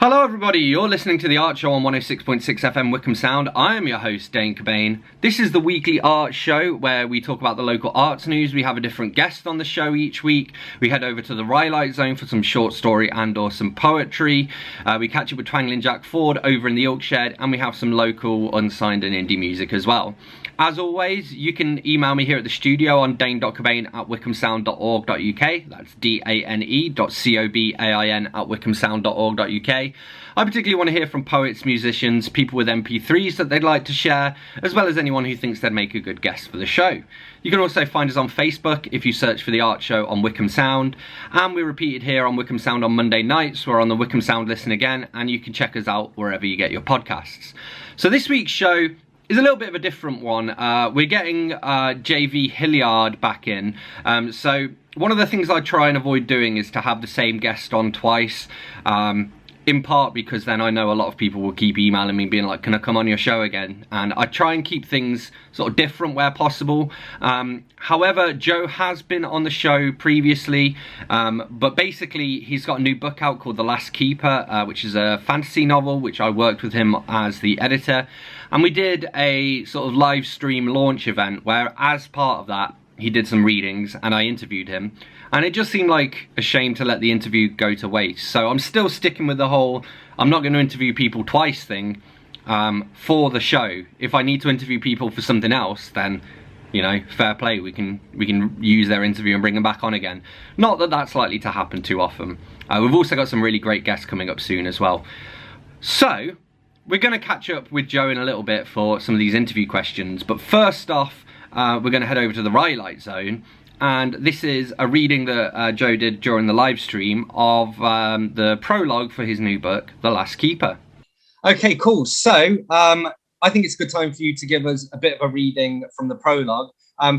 Hello everybody, you're listening to The Art Show on 106.6 FM Wickham Sound. I am your host, Dane Cobain. This is the weekly art show where we talk about the local arts news. We have a different guest on the show each week. We head over to the Rhyolite Zone for some short story and or some poetry. We catch up with Twangling Jack Ford over in the Oak Shed, and we have some local unsigned and indie music as well. As always, you can email me here at the studio on dane.cobain@wickhamsound.org.uk. That's dane.cobain@wickhamsound.org.uk. I particularly want to hear from poets, musicians, people with MP3s that they'd like to share, as well as anyone who thinks they'd make a good guest for the show. You can also find us on Facebook if you search for The Art Show on Wickham Sound, and we're repeated here on Wickham Sound on Monday nights. We're on the Wickham Sound Listen Again, and you can check us out wherever you get your podcasts. So this week's show is a little bit of a different one. We're getting JV Hilliard back in. So one of the things I try and avoid doing is to have the same guest on twice. In part because then I know a lot of people will keep emailing me being like, can I come on your show again? And I try and keep things sort of different where possible. However, Joe has been on the show previously, but basically he's got a new book out called The Last Keeper, which is a fantasy novel, which I worked with him as the editor. And we did a sort of live stream launch event where, as part of that, he did some readings and I interviewed him. And it just seemed like a shame to let the interview go to waste. So I'm still sticking with the whole, I'm not going to interview people twice thing for the show. If I need to interview people for something else, then, you know, fair play. We can use their interview and bring them back on again. Not that that's likely to happen too often. We've also got some really great guests coming up soon as well. So we're going to catch up with Joe in a little bit for some of these interview questions. But first off, we're going to head over to the Rhyolite Zone. And this is a reading that Joe did during the live stream of the prologue for his new book, The Last Keeper. Okay, cool. So I think it's a good time for you to give us a bit of a reading from the prologue.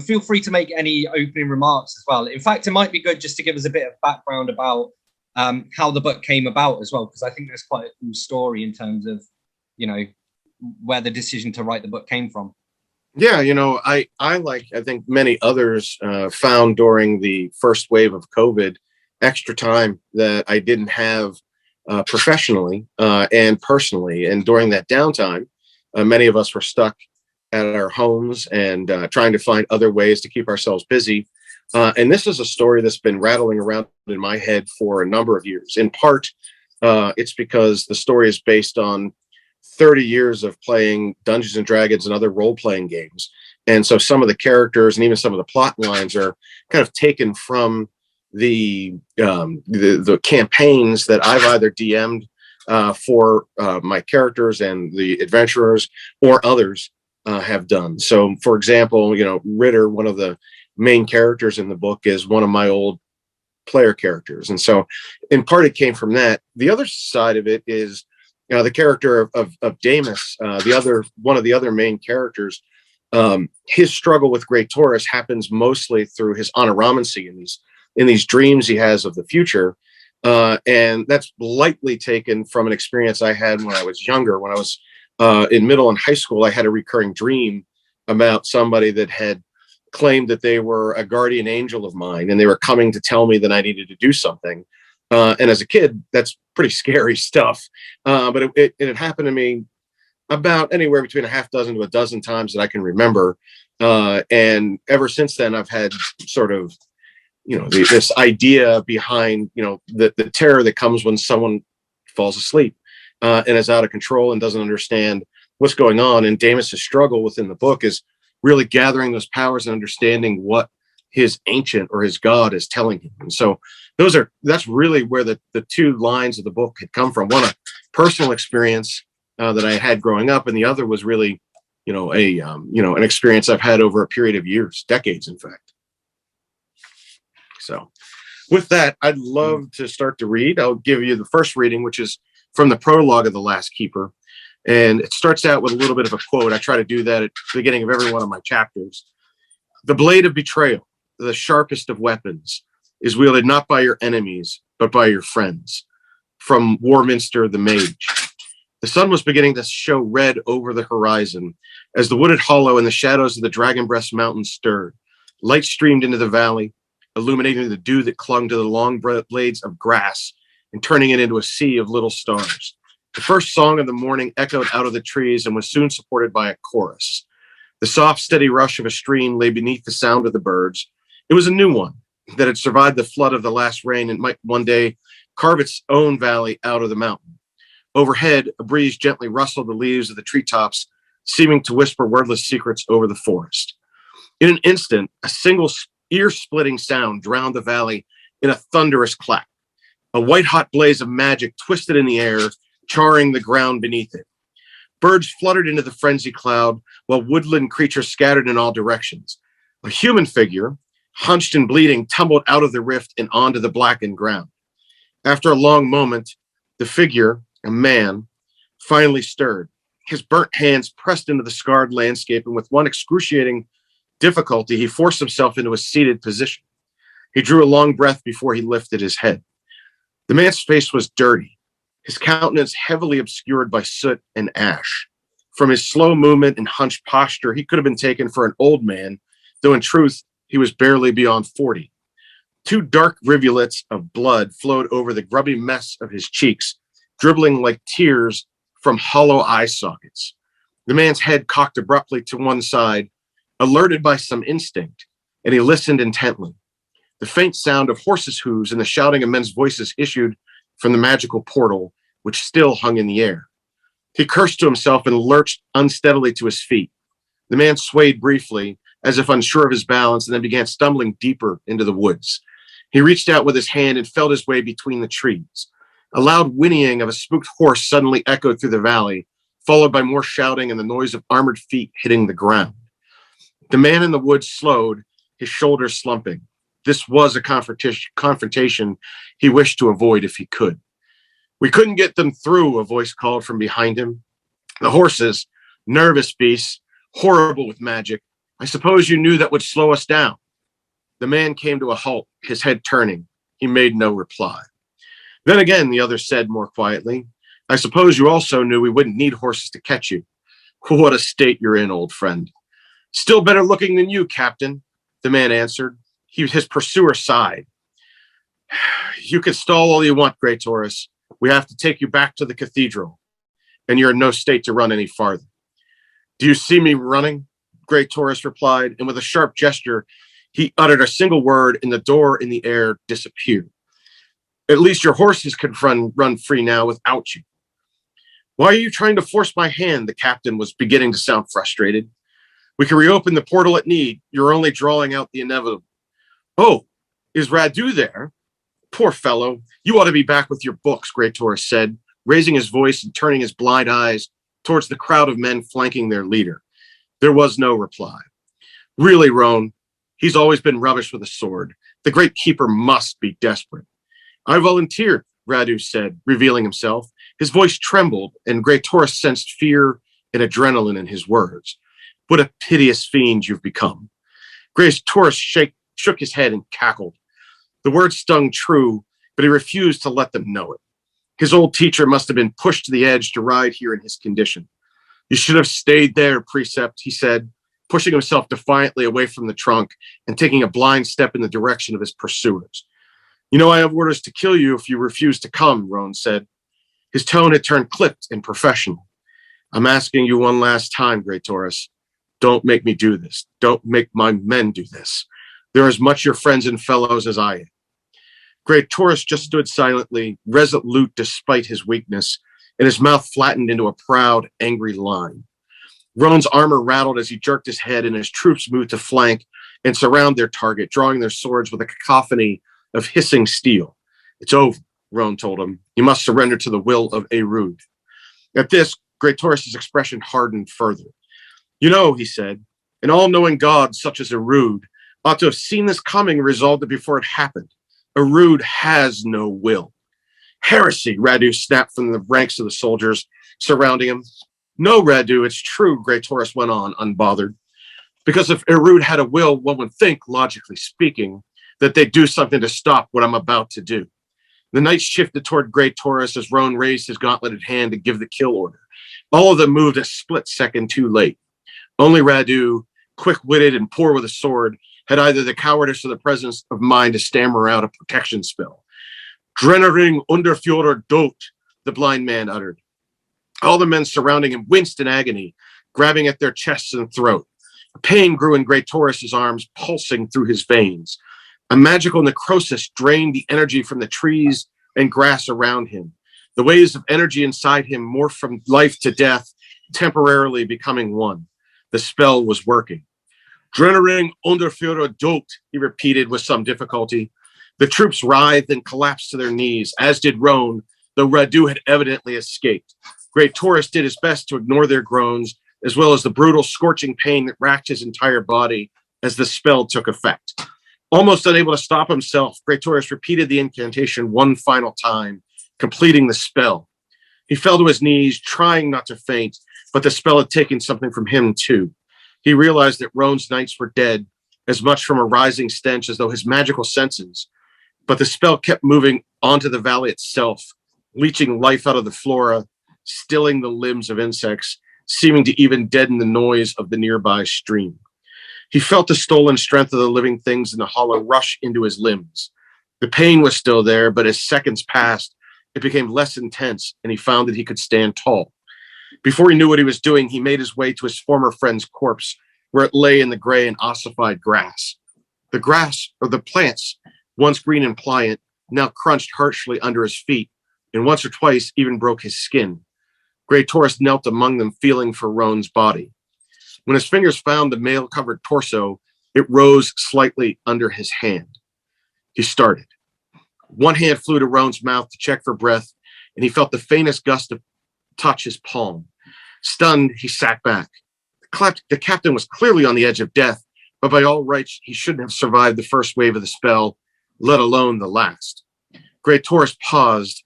Feel free to make any opening remarks as well. In fact, it might be good just to give us a bit of background about how the book came about as well, because I think there's quite a cool story in terms of, you know, where the decision to write the book came from. Yeah, you know, I like, I think many others found during the first wave of COVID, extra time that I didn't have professionally and personally. And during that downtime, many of us were stuck at our homes and trying to find other ways to keep ourselves busy. And this is a story that's been rattling around in my head for a number of years. In part, it's because the story is based on 30 years of playing Dungeons and Dragons and other role-playing games. And so some of the characters and even some of the plot lines are kind of taken from the campaigns that I've either DM'd for my characters and the adventurers or others have done. So for example, you know, Ritter, one of the main characters in the book, is one of my old player characters. And so in part it came from that. The other side of it is the character of Damus, one of the other main characters. His struggle with Great Taurus happens mostly through his honoramancy in these dreams he has of the future, and that's lightly taken from an experience I had when I was younger. When I was in middle and high school, I had a recurring dream about somebody that had claimed that they were a guardian angel of mine, and they were coming to tell me that I needed to do something. And as a kid, that's pretty scary stuff. But it had happened to me about anywhere between a half dozen to a dozen times that I can remember. And ever since then, I've had sort of, you know, this idea behind, you know, the terror that comes when someone falls asleep and is out of control and doesn't understand what's going on. And Damus's struggle within the book is really gathering those powers and understanding what his ancient or his god is telling him. And so that's really where the two lines of the book had come from. One, a personal experience that I had growing up, and the other was really, you know, an experience I've had over a period of years, decades, in fact. So with that, I'd love to start to read. I'll give you the first reading, which is from the prologue of The Last Keeper. And it starts out with a little bit of a quote. I try to do that at the beginning of every one of my chapters. The blade of betrayal, the sharpest of weapons, is wielded not by your enemies, but by your friends. From Warminster the Mage. The sun was beginning to show red over the horizon as the wooded hollow and the shadows of the Dragon Breast Mountain stirred. Light streamed into the valley, illuminating the dew that clung to the long blades of grass and turning it into a sea of little stars. The first song of the morning echoed out of the trees and was soon supported by a chorus. The soft, steady rush of a stream lay beneath the sound of the birds. It was a new one that had survived the flood of the last rain and might one day carve its own valley out of the mountain. Overhead, a breeze gently rustled the leaves of the treetops, seeming to whisper wordless secrets over the forest. In an instant, a single ear-splitting sound drowned the valley in a thunderous clap. A white-hot blaze of magic twisted in the air, charring the ground beneath it. Birds fluttered into the frenzied cloud, while woodland creatures scattered in all directions. A human figure, hunched and bleeding, tumbled out of the rift and onto the blackened ground. After a long moment, the figure, a man, finally stirred. His burnt hands pressed into the scarred landscape, and with one excruciating difficulty, he forced himself into a seated position. He drew a long breath before he lifted his head. The man's face was dirty, his countenance heavily obscured by soot and ash. From his slow movement and hunched posture, he could have been taken for an old man, though in truth, he was barely beyond 40. Two dark rivulets of blood flowed over the grubby mess of his cheeks, dribbling like tears from hollow eye sockets. The man's head cocked abruptly to one side, alerted by some instinct, and he listened intently. The faint sound of horses' hooves and the shouting of men's voices issued from the magical portal, which still hung in the air. He cursed to himself and lurched unsteadily to his feet. The man swayed briefly, as if unsure of his balance, and then began stumbling deeper into the woods. He reached out with his hand and felt his way between the trees. A loud whinnying of a spooked horse suddenly echoed through the valley, followed by more shouting and the noise of armored feet hitting the ground. The man in the woods slowed, his shoulders slumping. This was a confrontation he wished to avoid if he could. "We couldn't get them through," a voice called from behind him. "The horses, nervous beasts, horrible with magic. I suppose you knew that would slow us down." The man came to a halt, his head turning. He made no reply. "Then again," the other said more quietly, "I suppose you also knew we wouldn't need horses to catch you. What a state you're in, old friend." "Still better looking than you, Captain," the man answered. His pursuer sighed. "You can stall all you want, Grey Taurus. We have to take you back to the cathedral, and you're in no state to run any farther." "Do you see me running?" Grey Taurus replied, and with a sharp gesture, he uttered a single word, and the door in the air disappeared. "At least your horses can run free now without you." "Why are you trying to force my hand?" The captain was beginning to sound frustrated. "We can reopen the portal at need. You're only drawing out the inevitable." "Oh, is Radu there?" "Poor fellow, you ought to be back with your books," Grey Taurus said, raising his voice and turning his blind eyes towards the crowd of men flanking their leader. There was no reply. "Really, Roan, he's always been rubbish with a sword. The great keeper must be desperate." "I volunteered," Radu said, revealing himself. His voice trembled, and Grey Taurus sensed fear and adrenaline in his words. "What a piteous fiend you've become." Grey Taurus shook his head and cackled. The words stung true, but he refused to let them know it. His old teacher must have been pushed to the edge to ride here in his condition. "You should have stayed there, Precept," he said, pushing himself defiantly away from the trunk and taking a blind step in the direction of his pursuers. "You know I have orders to kill you if you refuse to come," Roan said. His tone had turned clipped and professional. "I'm asking you one last time, Grey Taurus. Don't make me do this. Don't make my men do this. They're as much your friends and fellows as I am." Grey Taurus just stood silently, resolute despite his weakness, and his mouth flattened into a proud, angry line. Roan's armor rattled as he jerked his head, and his troops moved to flank and surround their target, drawing their swords with a cacophony of hissing steel. "It's over," Roan told him. "You must surrender to the will of Erud." At this, Grey Taurus's expression hardened further. "You know," he said, "an all-knowing god such as Erud ought to have seen this coming and resolved it before it happened. Erud has no will." "Heresy," Radu snapped from the ranks of the soldiers surrounding him. "No, Radu, it's true," Grey Taurus went on, unbothered. "Because if Erud had a will, one would think, logically speaking, that they'd do something to stop what I'm about to do." The knights shifted toward Grey Taurus as Roan raised his gauntleted hand to give the kill order. All of them moved a split second too late. Only Radu, quick-witted and poor with a sword, had either the cowardice or the presence of mind to stammer out a protection spell. Drennering Unterführer dot, the blind man uttered. All the men surrounding him winced in agony, grabbing at their chests and throat. Pain grew in Great Taurus's arms, pulsing through his veins. A magical necrosis drained the energy from the trees and grass around him. The waves of energy inside him morphed from life to death, temporarily becoming one. The spell was working. Drennering Unterführer dot, he repeated with some difficulty. The troops writhed and collapsed to their knees, as did Roan, though Radu had evidently escaped. Great Taurus did his best to ignore their groans, as well as the brutal, scorching pain that racked his entire body as the spell took effect. Almost unable to stop himself, Great Taurus repeated the incantation one final time, completing the spell. He fell to his knees, trying not to faint, but the spell had taken something from him too. He realized that Roan's knights were dead, as much from a rising stench as though his magical senses. But the spell kept moving onto the valley itself, leeching life out of the flora, stilling the limbs of insects, seeming to even deaden the noise of the nearby stream. He felt the stolen strength of the living things in the hollow rush into his limbs. The pain was still there, but as seconds passed, it became less intense, and he found that he could stand tall. Before he knew what he was doing, he made his way to his former friend's corpse, where it lay in the gray and ossified grass. The grass, or the plants, once green and pliant, now crunched harshly under his feet, and once or twice even broke his skin. Great Taurus knelt among them, feeling for Roan's body. When his fingers found the mail-covered torso, it rose slightly under his hand. He started. One hand flew to Roan's mouth to check for breath, and he felt the faintest gust of touch his palm. Stunned, he sat back. The captain was clearly on the edge of death, but by all rights, he shouldn't have survived the first wave of the spell, let alone the last. Great Taurus paused,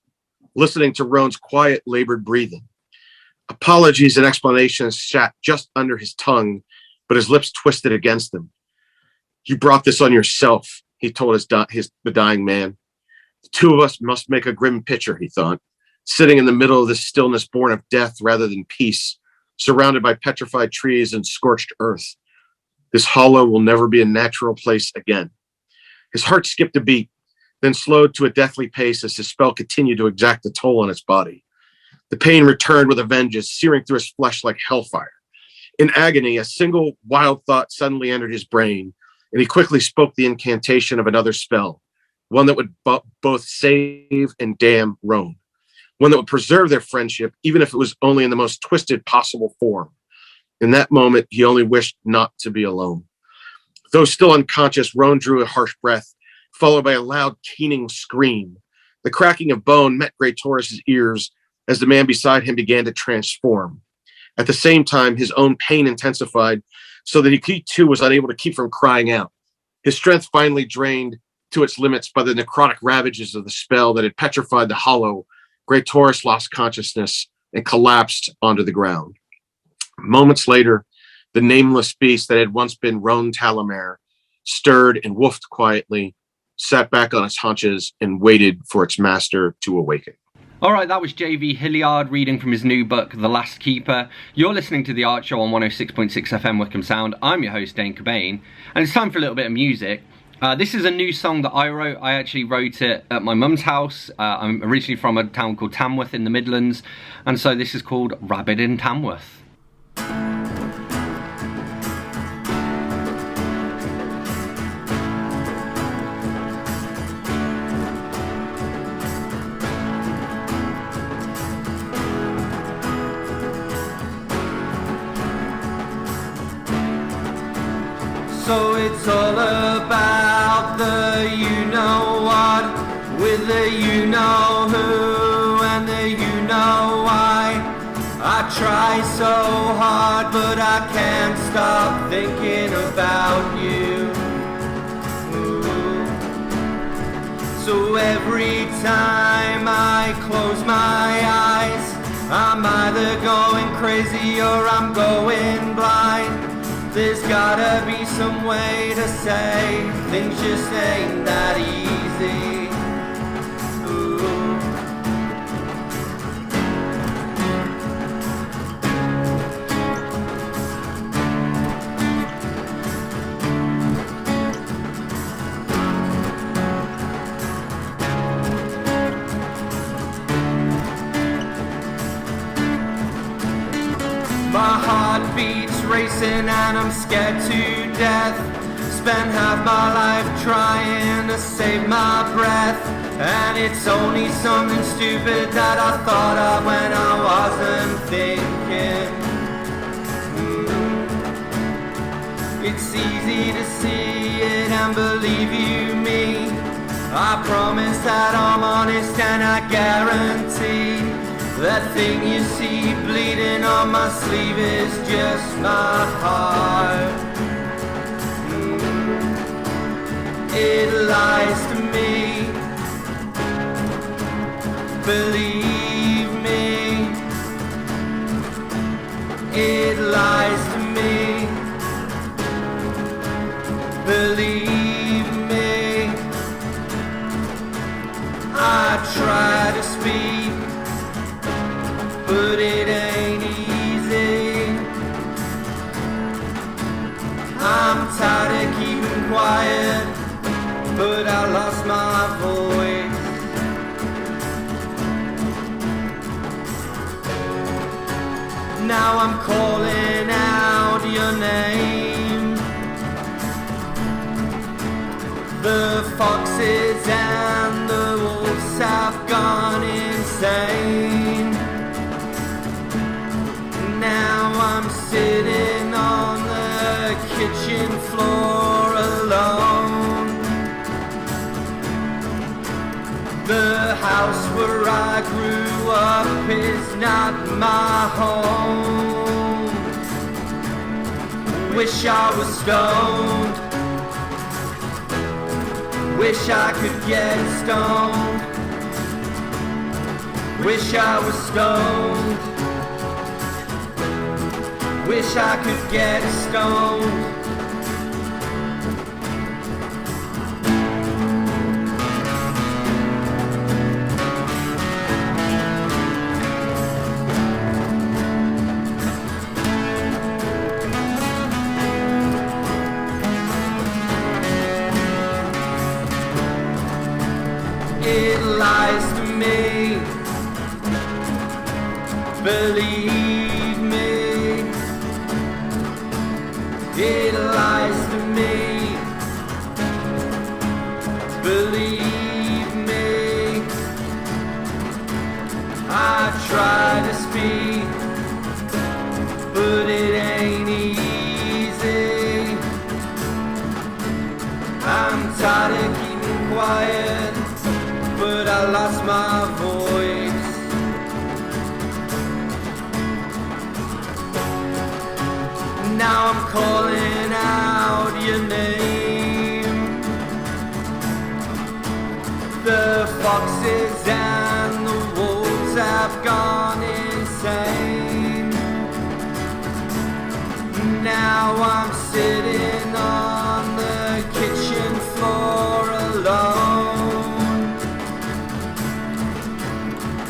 listening to Roan's quiet, labored breathing. Apologies and explanations sat just under his tongue, but his lips twisted against them. You brought this on yourself, he told the dying man. The two of us must make a grim picture, he thought, sitting in the middle of this stillness born of death rather than peace, surrounded by petrified trees and scorched earth. This hollow will never be a natural place again. His heart skipped a beat, then slowed to a deathly pace as his spell continued to exact a toll on his body. The pain returned with a vengeance, searing through his flesh like hellfire. In agony, a single wild thought suddenly entered his brain, and he quickly spoke the incantation of another spell, one that would both save and damn Roan, one that would preserve their friendship, even if it was only in the most twisted possible form. In that moment, he only wished not to be alone. Though still unconscious, Roan drew a harsh breath, followed by a loud, keening scream. The cracking of bone met Great Taurus's ears as the man beside him began to transform. At the same time, his own pain intensified so that he too was unable to keep from crying out. His strength finally drained to its limits by the necrotic ravages of the spell that had petrified the hollow. Great Taurus lost consciousness and collapsed onto the ground. Moments later, the nameless beast that had once been Roan Talamer stirred and woofed quietly, sat back on its haunches, and waited for its master to awaken. All right, that was JV Hilliard reading from his new book, The Last Keeper. You're listening to The Art Show on 106.6 FM Wickham Sound. I'm your host, Dane Cobain, and it's time for a little bit of music. This is a new song that I wrote. I actually wrote it at my mum's house. I'm originally from a town called Tamworth in the Midlands, and so this is called Rabbit in Tamworth. So it's all about the you-know-what, with the you-know-who and the you-know-why. I try so hard, but I can't stop thinking about you. Ooh. So every time I close my eyes, I'm either going crazy or I'm going blind. There's gotta be some way to say things just ain't that easy. My heart beats racing and I'm scared to death. Spent half my life trying to save my breath, and it's only something stupid that I thought of when I wasn't thinking. It's easy to see it and believe you me. I promise that I'm honest and I guarantee that thing you see bleeding on my sleeve is just my heart. It lies to me, believe me. It lies to me, believe me. I try to speak, but it ain't easy. I'm tired of keeping quiet, but I lost my voice. Now I'm calling out your name. The foxes and the wolves have gone insane. Now I'm sitting on the kitchen floor alone. The house where I grew up is not my home. Wish I was stoned. Wish I could get stoned. Wish I was stoned. Wish I could get stoned. It lies to me, believe me. It lies to me, believe me. I try to speak, but it ain't easy. I'm tired of keeping quiet, but I lost my voice. Now I'm calling out your name. The foxes and the wolves have gone insane. Now I'm sitting on the kitchen floor alone.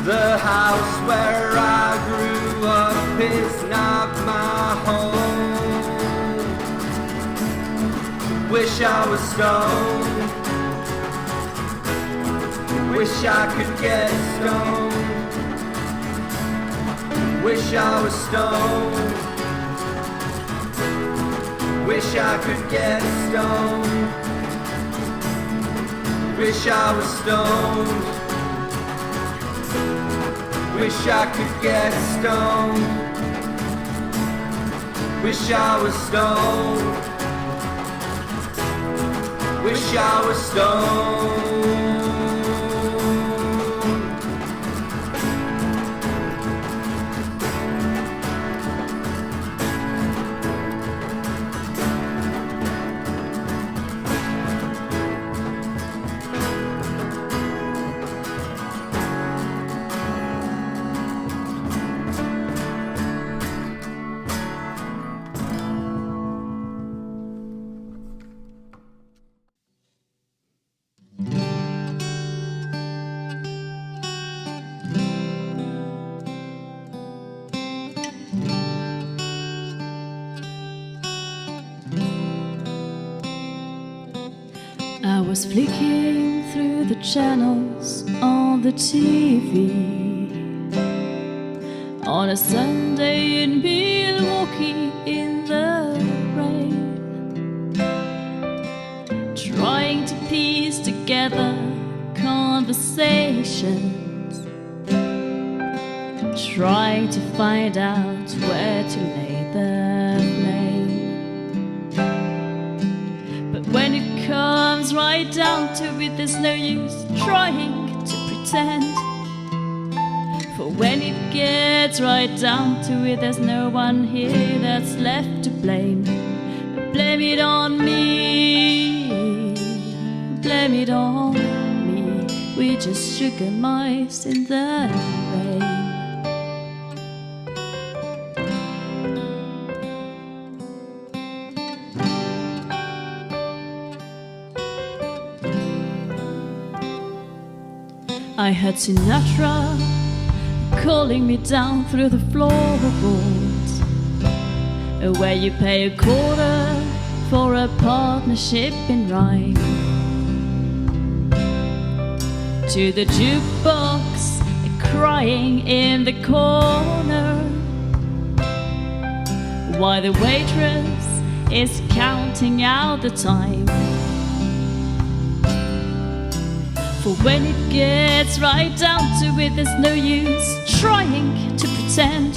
The house where I grew up is not my home. Wish I was stoned. Wish I could get stoned. Wish I was stoned. Wish I could get stoned. Wish I was stoned. Wish I could get stoned. Wish I was stoned. Wish I was stoned. I was flicking through the channels on the TV on a Sunday in Milwaukee. walking in the rain, trying to piece together conversations, trying to find out where to lay the blame. But when it comes right down to it, there's no use trying to pretend. For when it gets right down to it, there's no one here that's left to blame. Blame it on me, blame it on me. We're just sugar mice in the rain. I heard Sinatra calling me down through the floorboards, where you pay a quarter for a partnership in rhyme. To the jukebox crying in the corner, while the waitress is counting out the time. For when it gets right down to it, there's no use trying to pretend.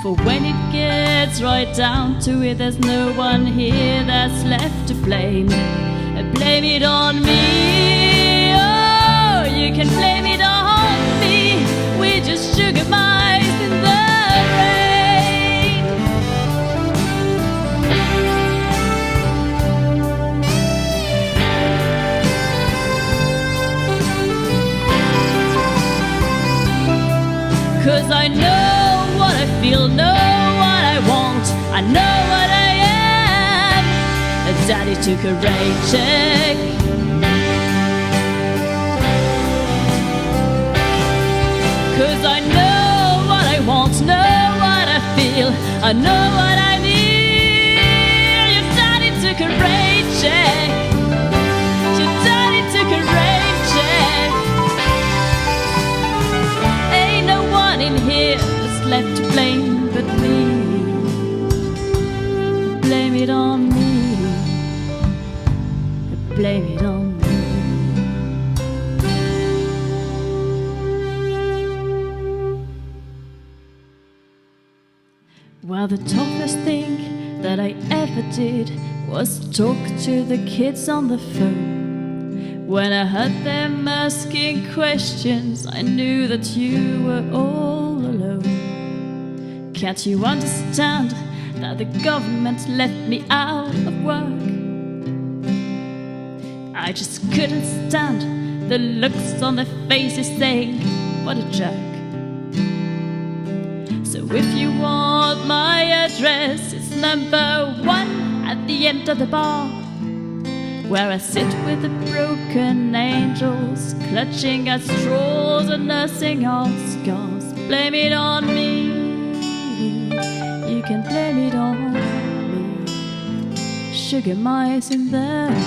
For when it gets right down to it, there's no one here that's left to blame. Blame it on me, oh, you can blame it on me. We're just sugar mice in the rain. 'Cause I know what I feel, know what I want, I know what I am. Daddy took a rain check. Cause I know what I want, know what I feel, I know what I need. Your daddy took a rain check. Your daddy took a rain check. Ain't no one in here that's left to blame but me. Blame it on me. Blame it on me. Well, the toughest thing that I ever did was talk to the kids on the phone. When I heard them asking questions, I knew that you were all alone. Can't you understand that the government left me out of work? I just couldn't stand the looks on their faces saying, what a jerk. So if you want my address, it's number 1 at the end of the bar, where I sit with the broken angels, clutching at straws and nursing our scars. Blame it on me, you can blame it on me. Sugar mice in the rain.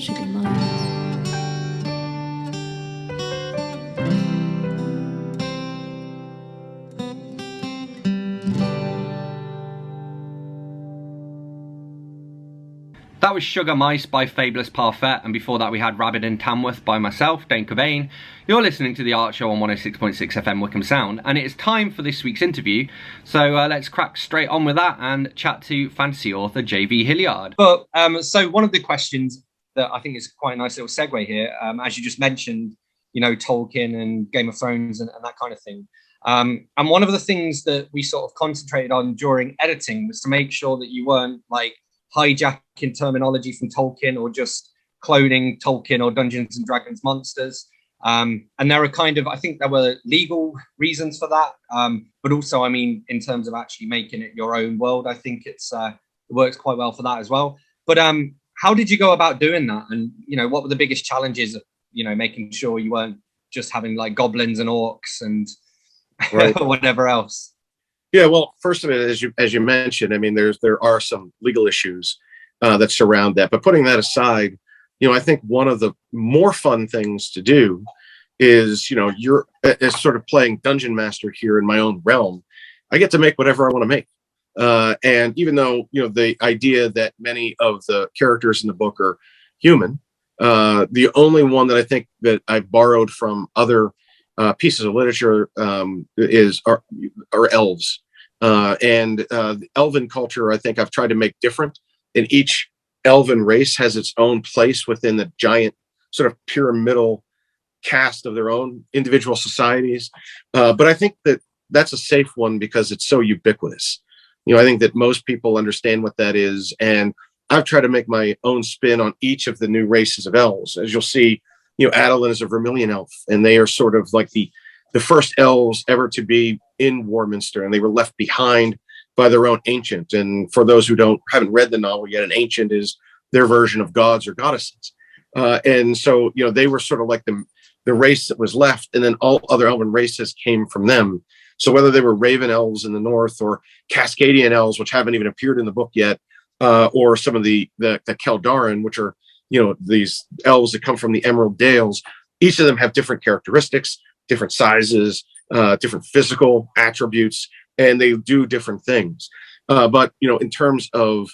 Sugar mice. That was Sugar Mice by Fabulous Parfait, and before that we had Rabbit in Tamworth by myself, Dane Cobain. You're listening to The Art Show on 106.6 FM Wickham Sound, and it is time for this week's interview, so let's crack straight on with that and chat to fantasy author J.V. Hilliard. But so one of the questions that I think is quite a nice little segue here, as you just mentioned, you know, Tolkien and Game of Thrones and that kind of thing. And one of the things that we sort of concentrated on during editing was to make sure that you weren't like hijacking terminology from Tolkien or just cloning Tolkien or Dungeons and Dragons monsters. And there are kind of, I think there were legal reasons for that. But also, I mean, in terms of actually making it your own world, I think it works quite well for that as well. But how did you go about doing that? And, you know, what were the biggest challenges of, you know, making sure you weren't just having like goblins and orcs and right. whatever else? Yeah, well, first of it, as you mentioned, I mean, there are some legal issues that surround that. But putting that aside, you know, I think one of the more fun things to do is, you're as sort of playing dungeon master here in my own realm. I get to make whatever I want to make. And even though, the idea that many of the characters in the book are human, the only one that I think that I borrowed from other pieces of literature are elves. And the elven culture, I think I've tried to make different. And each elven race has its own place within the giant sort of pyramidal cast of their own individual societies. But I think that that's a safe one because it's so ubiquitous. I think that most people understand what that is. And I've tried to make my own spin on each of the new races of elves. As you'll see, Adolin is a Vermilion elf, and they are sort of like the first elves ever to be in Warminster, and they were left behind by their own ancient. And for those who haven't read the novel yet, an ancient is their version of gods or goddesses. And so, they were sort of like the race that was left, and then all other elven races came from them. So whether they were Raven elves in the north or Cascadian elves, which haven't even appeared in the book yet, or some of the Keldarin, which are, these elves that come from the Emerald Dales, each of them have different characteristics, different sizes, different physical attributes, and they do different things. But, in terms of,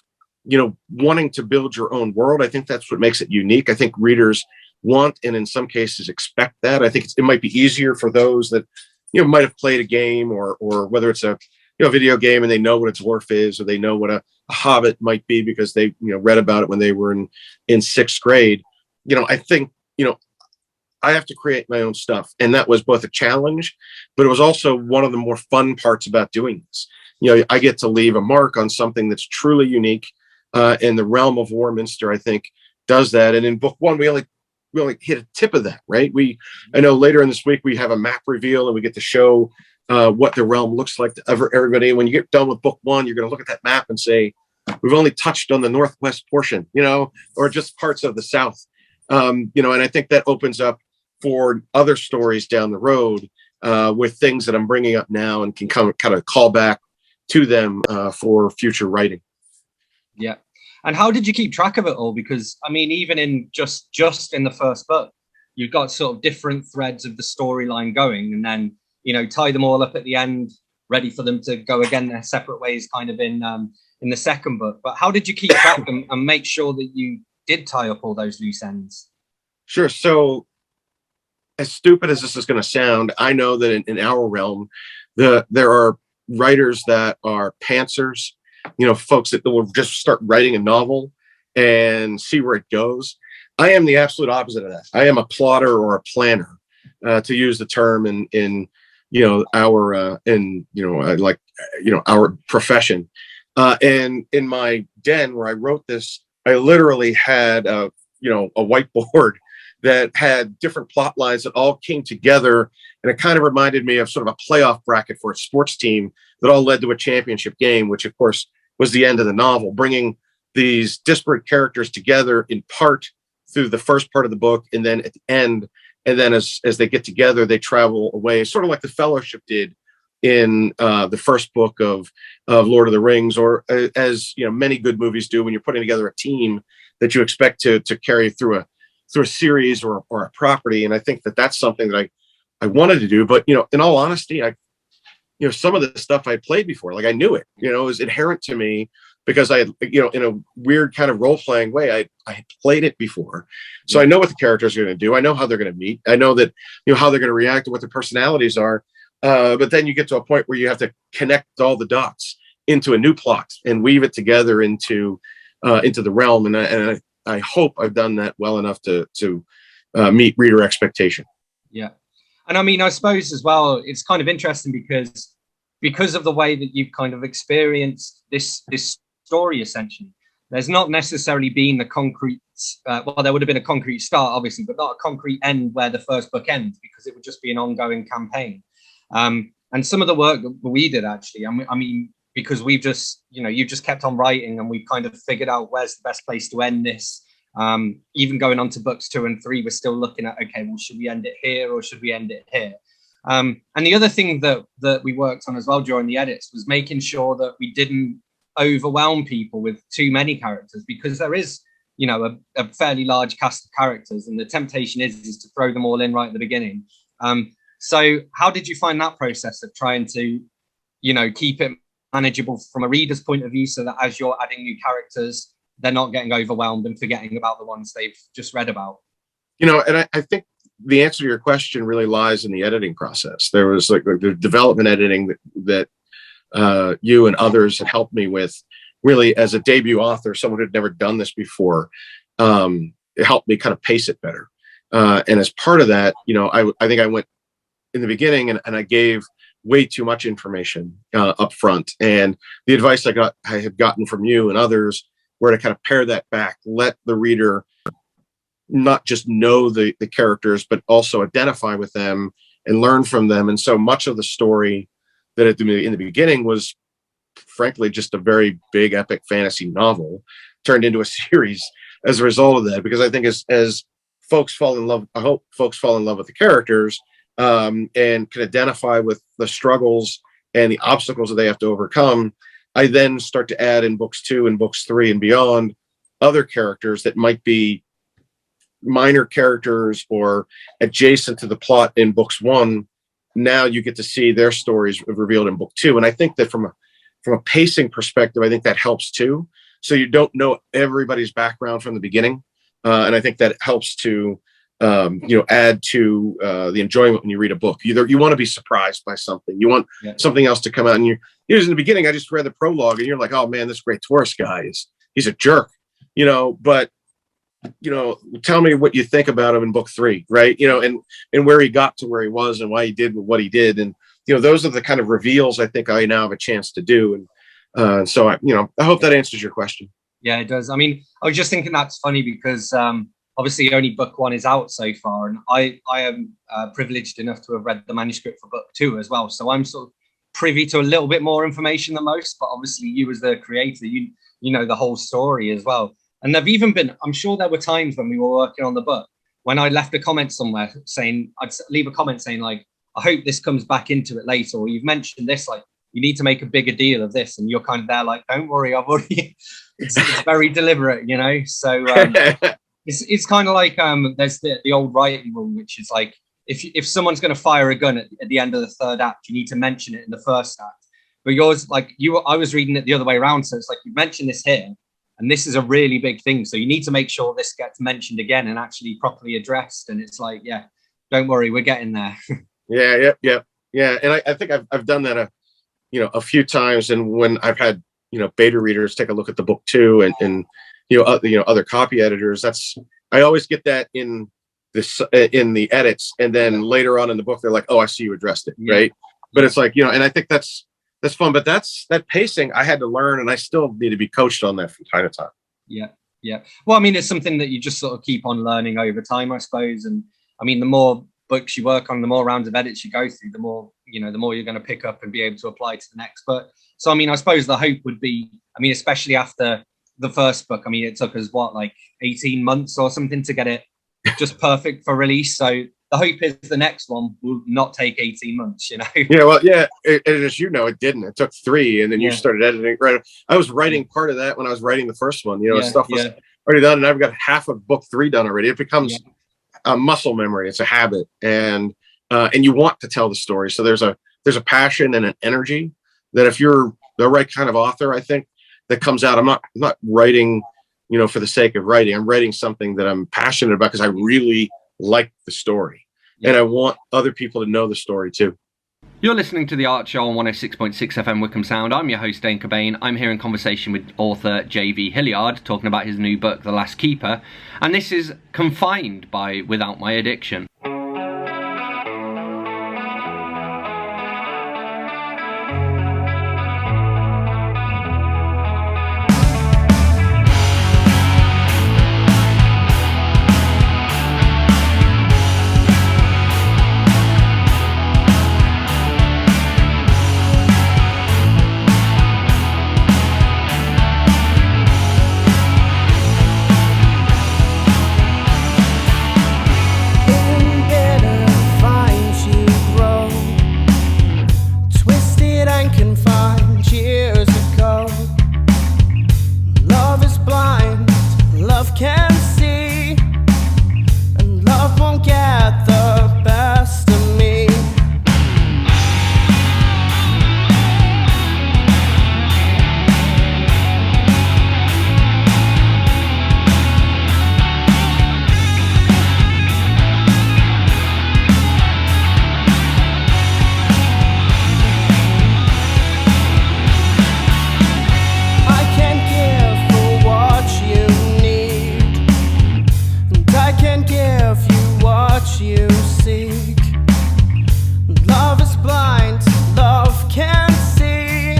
wanting to build your own world, I think that's what makes it unique. I think readers want, and in some cases expect that. I think it might be easier for those that, might have played a game or whether it's a, video game and they know what its dwarf is, or they know what a hobbit might be because they, read about it when they were in sixth grade. I think, I have to create my own stuff. And that was both a challenge, but it was also one of the more fun parts about doing this. I get to leave a mark on something that's truly unique. In the realm of Warminster, I think, does that. And in book one, we only hit a tip of that, right? I know later in this week, we have a map reveal and we get to show what the realm looks like to everybody. When you get done with book one, you're going to look at that map and say, we've only touched on the northwest portion, or just parts of the south. And I think that opens up for other stories down the road with things that I'm bringing up now and can kind of call back to them for future writing. Yeah. And how did you keep track of it all? Because, even in just in the first book, you've got sort of different threads of the storyline going, and then, tie them all up at the end, ready for them to go again their separate ways, kind of in the second book. But how did you keep track and make sure that you did tie up all those loose ends? Sure. So as stupid as this is going to sound, I know that in our realm, there are writers that are pantsers, folks that will just start writing a novel and see where it goes. I am the absolute opposite of that. I am a plotter or a planner, to use the term in our profession. And in my den where I wrote this, I literally had a whiteboard that had different plot lines that all came together. And it kind of reminded me of sort of a playoff bracket for a sports team that all led to a championship game, which of course was the end of the novel, bringing these disparate characters together in part through the first part of the book, and then at the end, and then as they get together, they travel away, sort of like the Fellowship did in the first book of Lord of the Rings, or as many good movies do when you're putting together a team that you expect to carry through a series or a property. And I think that that's something that I wanted to do. But in all honesty, some of the stuff I played before, like I knew it, it was inherent to me because I had, in a weird kind of role-playing way, I had played it before. So I know what the characters are going to do. I know how they're going to meet. I know that, how they're going to react and what their personalities are. But then you get to a point where you have to connect all the dots into a new plot and weave it together into the realm. And I hope I've done that well enough to meet reader expectation. Yeah. And I suppose as well, it's kind of interesting because of the way that you've kind of experienced this story, essentially, there's not necessarily been the concrete, well, there would have been a concrete start, obviously, but not a concrete end where the first book ends, because it would just be an ongoing campaign. And some of the work that we did, actually, because we've just, you've just kept on writing and we've kind of figured out where's the best place to end this. Even going on to books 2 and 3, we're still looking at, okay, well, should we end it here or should we end it here? And the other thing that we worked on as well during the edits was making sure that we didn't overwhelm people with too many characters, because there is a fairly large cast of characters, and the temptation is to throw them all in right at the beginning. So how did you find that process of trying to, keep it manageable from a reader's point of view, so that as you're adding new characters, they're not getting overwhelmed and forgetting about the ones they've just read about? And I think the answer to your question really lies in the editing process. There was like the development editing that you and others had helped me with, really as a debut author, someone who'd never done this before. It helped me kind of pace it better. And as part of that, I think I went in the beginning and I gave way too much information up front. And the advice I had gotten from you and others were to kind of pare that back, let the reader not just know the characters, but also identify with them and learn from them. And so much of the story that in the beginning was frankly just a very big epic fantasy novel turned into a series as a result of that. Because I think as folks fall in love, I hope folks fall in love with the characters and can identify with the struggles and the obstacles that they have to overcome. I then start to add in books 2 and books 3 and beyond other characters that might be minor characters or adjacent to the plot in books 1. Now you get to see their stories revealed in book 2. And I think that from a pacing perspective, I think that helps too. So you don't know everybody's background from the beginning. And I think that helps to, add to the enjoyment when you read a book. You want to be surprised by something. You want something else to come out. And here's in the beginning, I just read the prologue and you're like, oh man, this great tourist guy he's a jerk, but tell me what you think about him in book 3, right? And where he got to where he was and why he did what he did. And, those are the kind of reveals I think I now have a chance to do. And so I hope that answers your question. Yeah, it does. I mean, I was just thinking that's funny because obviously only book 1 is out so far. And I am privileged enough to have read the manuscript for book 2 as well. So I'm sort of privy to a little bit more information than most, but obviously you as the creator, you know the whole story as well. And there've even been, I'm sure there were times when we were working on the book when I left a comment somewhere saying, I'd leave a comment saying like, I hope this comes back into it later, or you've mentioned this, like you need to make a bigger deal of this. And you're kind of there like, don't worry, I've already, it's very deliberate, So it's kind of like, there's the old writing rule, which is like, if someone's going to fire a gun at the end of the 3rd act, you need to mention it in the 1st act. But yours, like I was reading it the other way around. So it's like, you mentioned this here, and this is a really big thing. So you need to make sure this gets mentioned again and actually properly addressed. And it's like, yeah, don't worry, we're getting there. Yeah. And I think I've done that a few times. And when I've had, beta readers take a look at the book 2 and other copy editors, I always get that in the edits. And then later on in the book, they're like, oh, I see you addressed it. Right. But it's like, and I think that's fun, but that pacing I had to learn, and I still need to be coached on that from time to time. Yeah. Well, I mean, it's something that you just sort of keep on learning over time, I suppose. And I mean, the more books you work on, the more rounds of edits you go through, the more you're going to pick up and be able to apply to the next. But so, I mean, I suppose the hope would be, I mean, especially after the first book, I mean, it took us like 18 months or something to get it just perfect for release. So the hope is the next one will not take 18 months, Yeah, well, yeah. And as you know, it didn't. It took 3, and then you started editing. Right. I was writing part of that when I was writing the first one. Stuff was already done, and I've got half of book 3 done already. It becomes a muscle memory. It's a habit, and you want to tell the story. So there's a passion and an energy that if you're the right kind of author, I think that comes out. I'm not writing, for the sake of writing. I'm writing something that I'm passionate about because I really like the story, and I want other people to know the story too. You're listening to The Art Show on 106.6 FM Wickham Sound. I'm your host, Dane Cobain. I'm here in conversation with author J.V. Hilliard, talking about his new book, The Last Keeper, and this is confined by Without My Addiction. Oh can't give you what you seek. Love is blind, love can't see,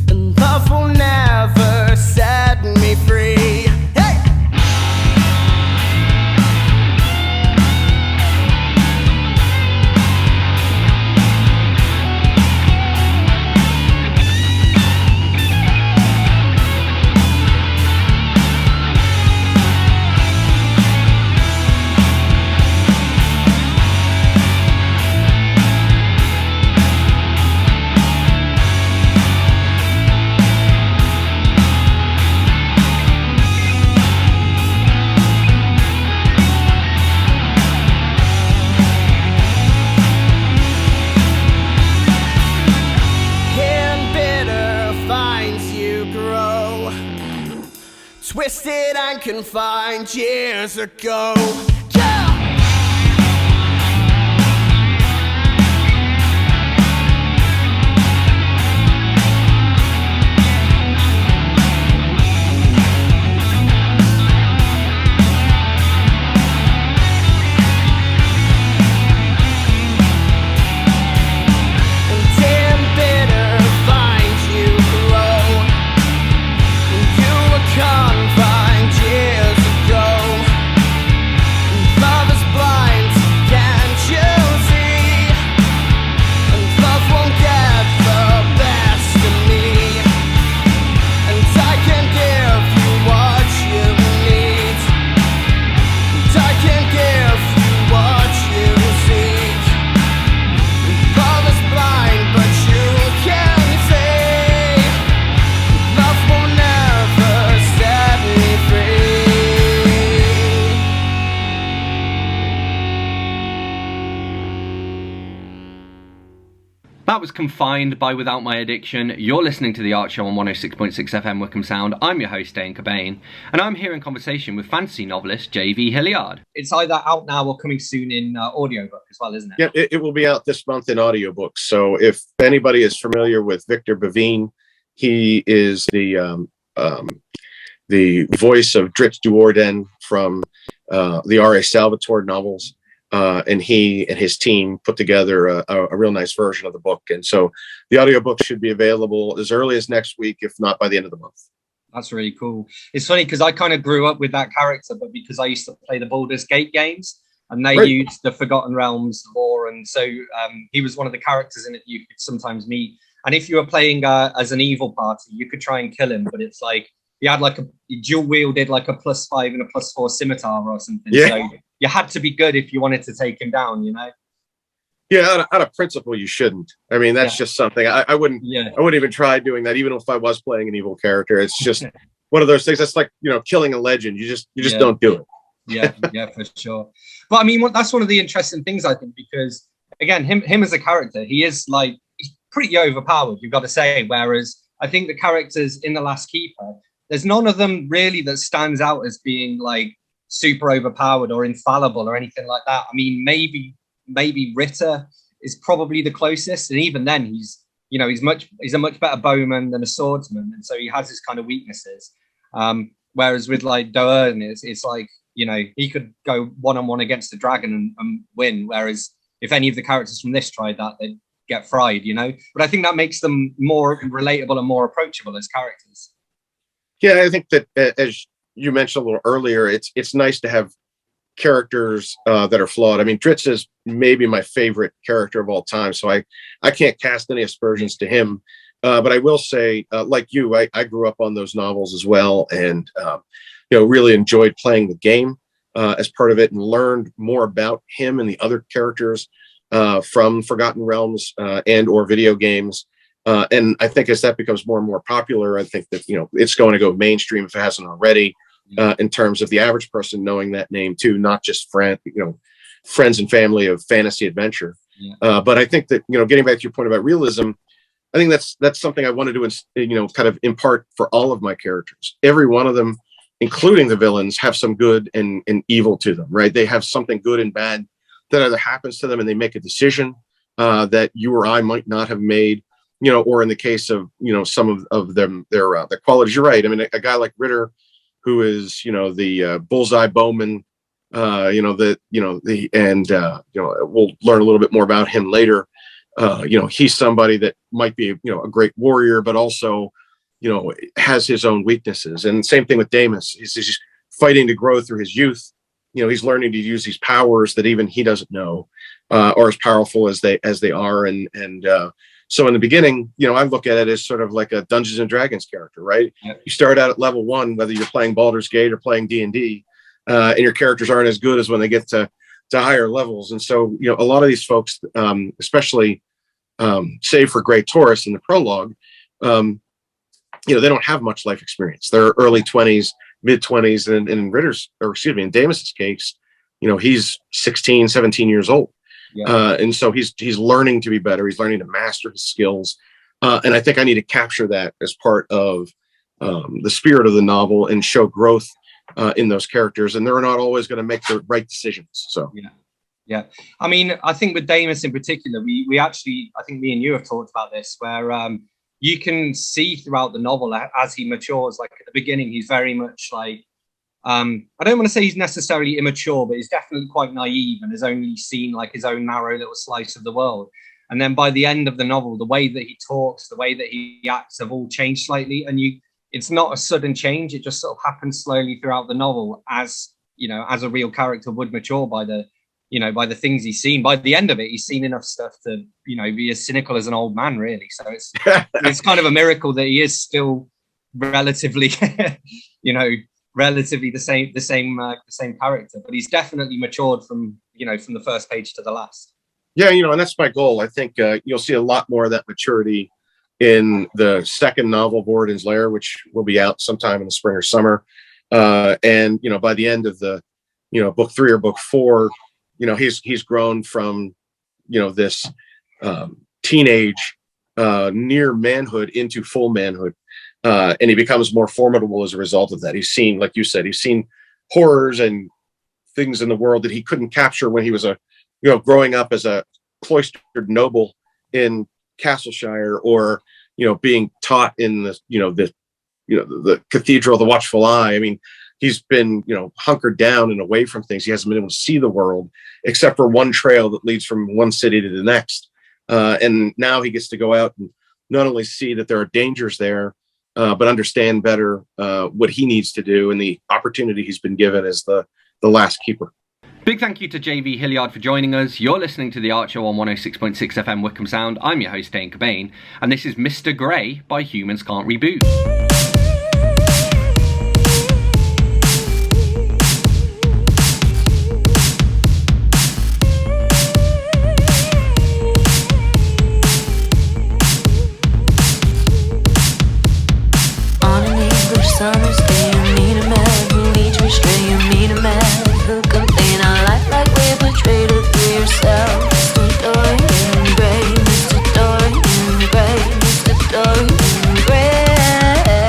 and love will never set me free. Hey! Twisted and confined years ago. Yeah! That was Confined by Without My Addiction. You're listening to The Art Show on 106.6 FM Wickham Sound. I'm your host, Dane Cobain, and I'm here in conversation with fantasy novelist J.V. Hilliard. It's either out now or coming soon in audiobook as well, isn't it? Yeah, it will be out this month in audiobooks. So if anybody is familiar with Victor Bavine, he is the voice of Dritz Duorden from the R.A. Salvatore novels. And he and his team put together a real nice version of the book. And so the audiobook should be available as early as next week, if not by the end of the month. That's really cool. It's funny because I kind of grew up with that character, but because I used to play the Baldur's Gate games and they used the Forgotten Realms lore. And so he was one of the characters in it you could sometimes meet. And if you were playing as an evil party, you could try and kill him. But it's like he had like he dual wielded like a +5 and a +4 scimitar or something. Yeah. So you had to be good if you wanted to take him down, you know? Yeah, out of principle, you shouldn't. I mean, that's just something I wouldn't. Yeah. I wouldn't even try doing that, even if I was playing an evil character. It's just one of those things. That's like, killing a legend. You just don't do it. Yeah, for sure. But I mean, that's one of the interesting things, I think, because again, him as a character, he's pretty overpowered, you've got to say. Whereas I think the characters in The Last Keeper, there's none of them really that stands out as being like super overpowered or infallible or anything like that. I mean, maybe Ritter is probably the closest, and even then he's a much better bowman than a swordsman, and so he has his kind of weaknesses. Whereas with like Doern, it's like, he could go one-on-one against the dragon and win, whereas if any of the characters from this tried that, they'd get fried, but I think that makes them more relatable and more approachable as characters. Yeah, I think that, as you mentioned a little earlier, it's nice to have characters that are flawed. I mean, Dritz is maybe my favorite character of all time, so I can't cast any aspersions to him. But I will say, like you, I grew up on those novels as well, and really enjoyed playing the game as part of it, and learned more about him and the other characters from Forgotten Realms and or video games. And I think as that becomes more and more popular, I think that, it's going to go mainstream if it hasn't already, in terms of the average person knowing that name too, not just friends and family of fantasy adventure. Yeah. But I think that, getting back to your point about realism, I think that's something I wanted to, kind of impart for all of my characters. Every one of them, including the villains, have some good and evil to them, right? They have something good and bad that either happens to them and they make a decision that you or I might not have made, or in the case of, some of them, their qualities. You're right. I mean, a guy like Ritter, who is, the bullseye bowman, we'll learn a little bit more about him later. He's somebody that might be, a great warrior, but also, has his own weaknesses. And same thing with Damus. He's fighting to grow through his youth. He's learning to use these powers that even he doesn't know, or as powerful as they are. So in the beginning, I look at it as sort of like a Dungeons and Dragons character, right? Yep. You start out at level 1, whether you're playing Baldur's Gate or playing D&D, and your characters aren't as good as when they get to higher levels. And so, a lot of these folks, especially save for Grey Taurus in the prologue, they don't have much life experience. They're early 20s, mid 20s, and in in Damus's case, he's 16, 17 years old. Yeah. And so he's learning to be better. He's learning to master his skills. And I think I need to capture that as part of the spirit of the novel and show growth in those characters. And they're not always going to make the right decisions. So, yeah. I mean, I think with Damus in particular, we actually, I think me and you have talked about this, where you can see throughout the novel as he matures. Like at the beginning, he's very much like, I don't want to say he's necessarily immature, but he's definitely quite naive and has only seen like his own narrow little slice of the world. And then by the end of the novel, the way that he talks, the way that he acts have all changed slightly. And it's not a sudden change. It just sort of happens slowly throughout the novel as a real character would mature by the things he's seen. By the end of it, he's seen enough stuff to, be as cynical as an old man, really. So it's kind of a miracle that he is still relatively, relatively the same character, but he's definitely matured from the first page to the last. Yeah, and that's my goal. I think you'll see a lot more of that maturity in the second novel, Vorden's Lair, which will be out sometime in the spring or summer. And by the end of the book 3 or book 4, he's grown from this teenage near manhood into full manhood. And he becomes more formidable as a result of that. He's seen, like you said, he's seen horrors and things in the world that he couldn't capture when he was growing up as a cloistered noble in Castleshire, or being taught in the Cathedral of the Watchful Eye. I mean, he's been hunkered down and away from things. He hasn't been able to see the world except for one trail that leads from one city to the next. And now he gets to go out and not only see that there are dangers there, but understand better what he needs to do and the opportunity he's been given as the last keeper. Big thank you to JV Hilliard for joining us. You're listening to The Archer on 106.6 FM Wickham Sound. I'm your host, Dane Cobain, and this is Mr. Grey by Humans Can't Reboot. Summer's day, you meet a man who leads you astray. You meet a man who complain on life like we're betrayed through yourself. Mr. Dorian Gray, Mr. Dorian Gray, Mr. Dorian Gray.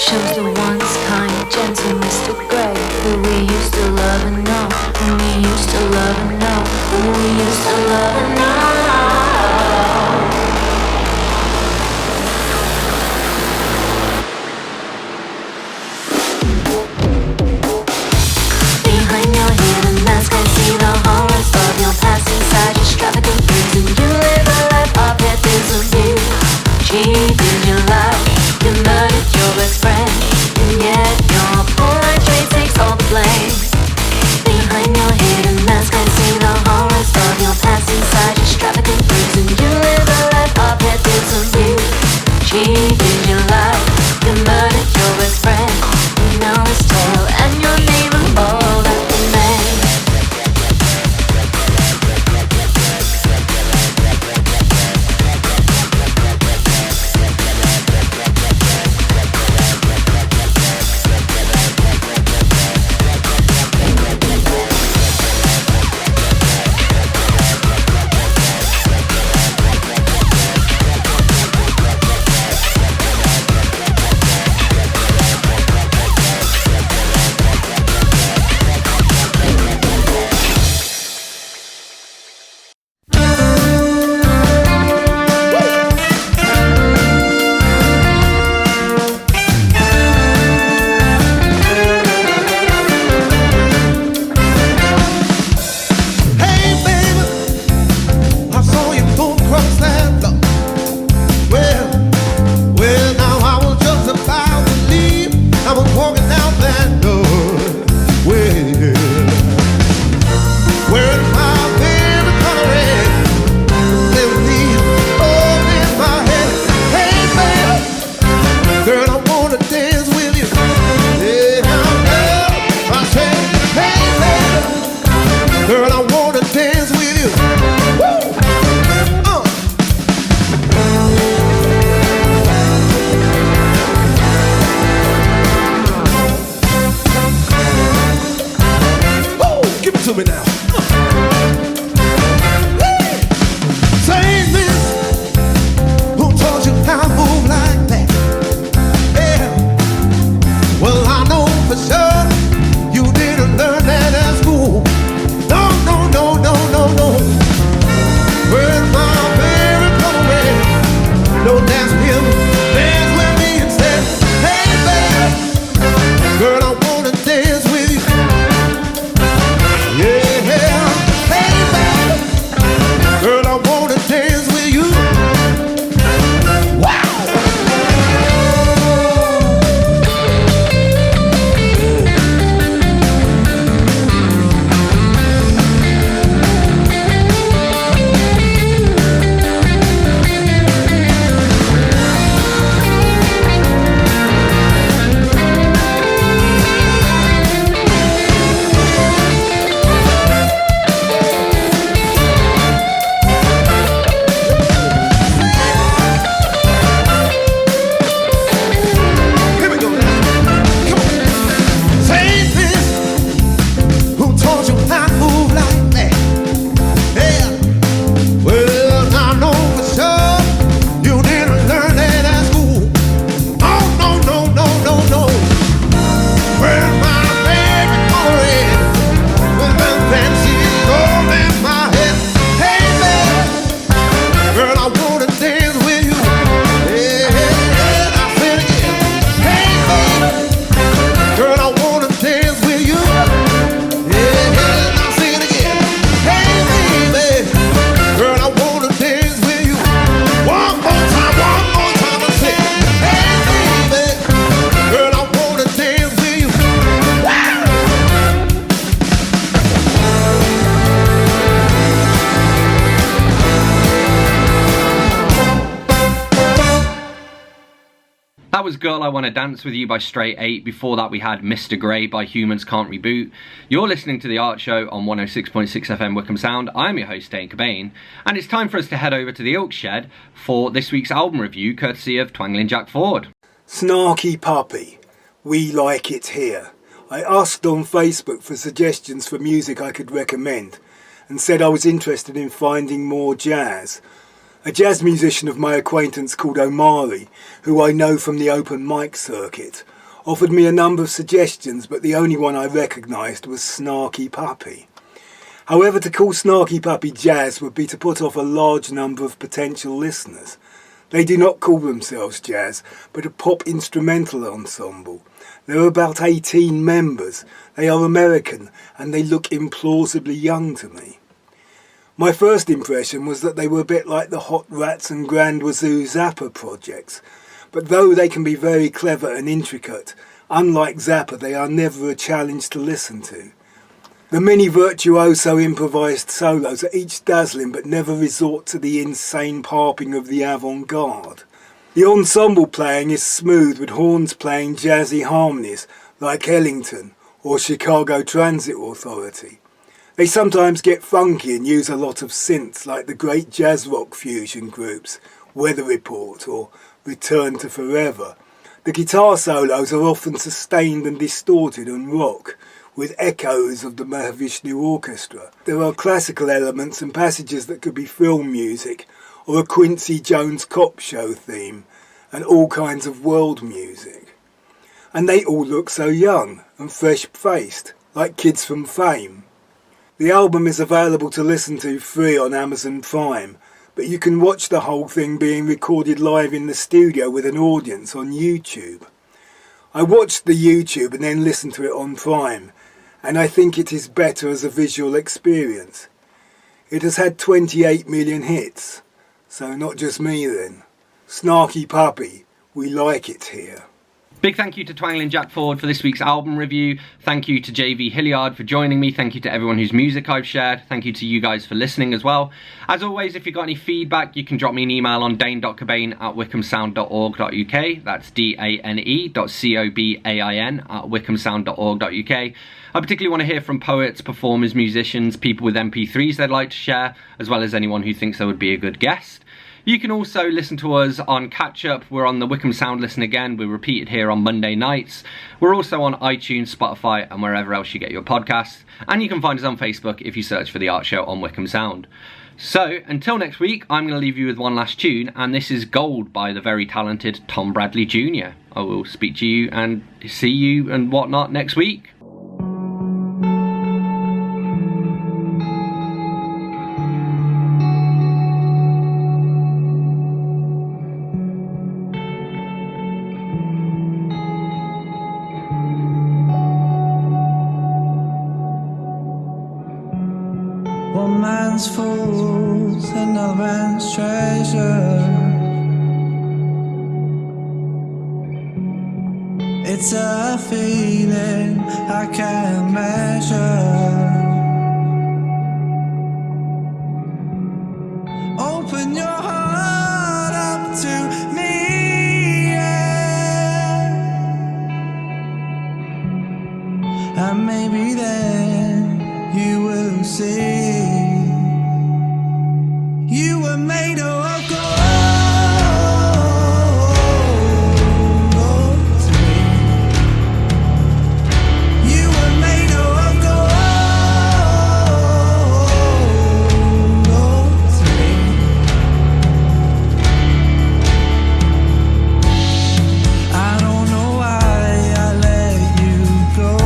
shows the once kind, gentle Mr. Grey, who we used to love and know, who we used to love and know, who we used to love and know. Behind your hidden mask, I see the horrors of your past inside extravagant dreams, and you live a life of pettiness of you. Cheated your life, you murdered your best friend, and yet your poor trade takes all the blame. Behind your hidden mask, I see the horrors of your past inside extravagant dreams, and you live a life of pettiness of you. Cheated your life, you murdered your best friend, and now it's tale and your name of all that remains. That was Girl I Wanna Dance With You by Straight 8. Before that we had Mr. Grey by Humans Can't Reboot. You're listening to The Art Show on 106.6 FM Wickham Sound. I'm your host Dane Cobain, and it's time for us to head over to the Oak Shed for this week's album review, courtesy of Twangling Jack Ford. Snarky Puppy, We Like It Here. I asked on Facebook for suggestions for music I could recommend and said I was interested in finding more jazz. A jazz musician of my acquaintance called O'Malley, who I know from the open mic circuit, offered me a number of suggestions, but the only one I recognised was Snarky Puppy. However, to call Snarky Puppy jazz would be to put off a large number of potential listeners. They do not call themselves jazz, but a pop instrumental ensemble. There are about 18 members. They are American, and they look implausibly young to me. My first impression was that they were a bit like the Hot Rats and Grand Wazoo Zappa projects, but though they can be very clever and intricate, unlike Zappa, they are never a challenge to listen to. The many virtuoso improvised solos are each dazzling but never resort to the insane parping of the avant-garde. The ensemble playing is smooth with horns playing jazzy harmonies like Ellington or Chicago Transit Authority. They sometimes get funky and use a lot of synths like the great jazz rock fusion groups Weather Report or Return to Forever. The guitar solos are often sustained and distorted and rock, with echoes of the Mahavishnu Orchestra. There are classical elements and passages that could be film music or a Quincy Jones cop show theme, and all kinds of world music. And they all look so young and fresh-faced, like kids from Fame. The album is available to listen to free on Amazon Prime, but you can watch the whole thing being recorded live in the studio with an audience on YouTube. I watched the YouTube and then listened to it on Prime, and I think it is better as a visual experience. It has had 28 million hits, so not just me then. Snarky Puppy, we like it here. Big thank you to Twangling Jack Ford for this week's album review. Thank you to JV Hilliard for joining me. Thank you to everyone whose music I've shared. Thank you to you guys for listening as well. As always, if you've got any feedback, you can drop me an email on dane.cobain@wickhamsound.org.uk. That's dane.cobain@wickhamsound.org.uk. I particularly want to hear from poets, performers, musicians, people with MP3s they'd like to share, as well as anyone who thinks they would be a good guest. You can also listen to us on Catch Up. We're on the Wickham Sound Listen Again. We're repeated here on Monday nights. We're also on iTunes, Spotify, and wherever else you get your podcasts. And you can find us on Facebook if you search for The Art Show on Wickham Sound. So, until next week, I'm going to leave you with one last tune, and this is Gold by the very talented Tom Bradley Jr. I will speak to you and see you and whatnot next week. One man's fools, another man's treasure. It's a feeling I can't measure. Open your heart up to me, yeah. And maybe then you will see you were made of gold to me. You were made of gold to me. I don't know why I let you go.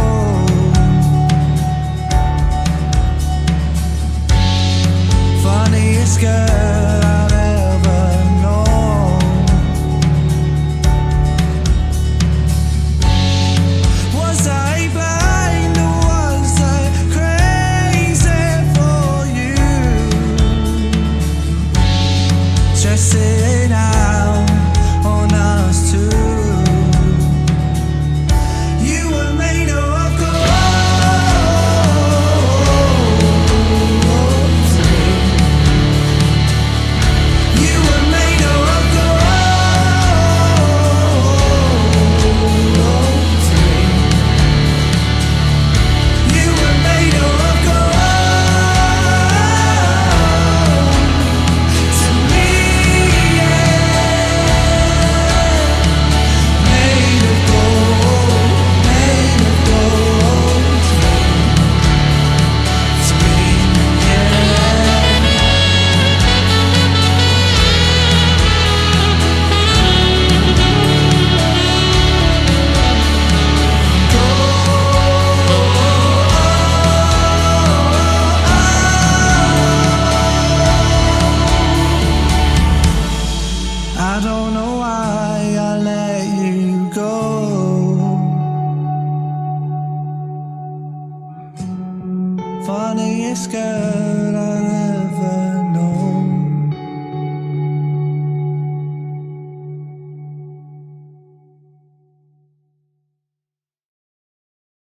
funniest girl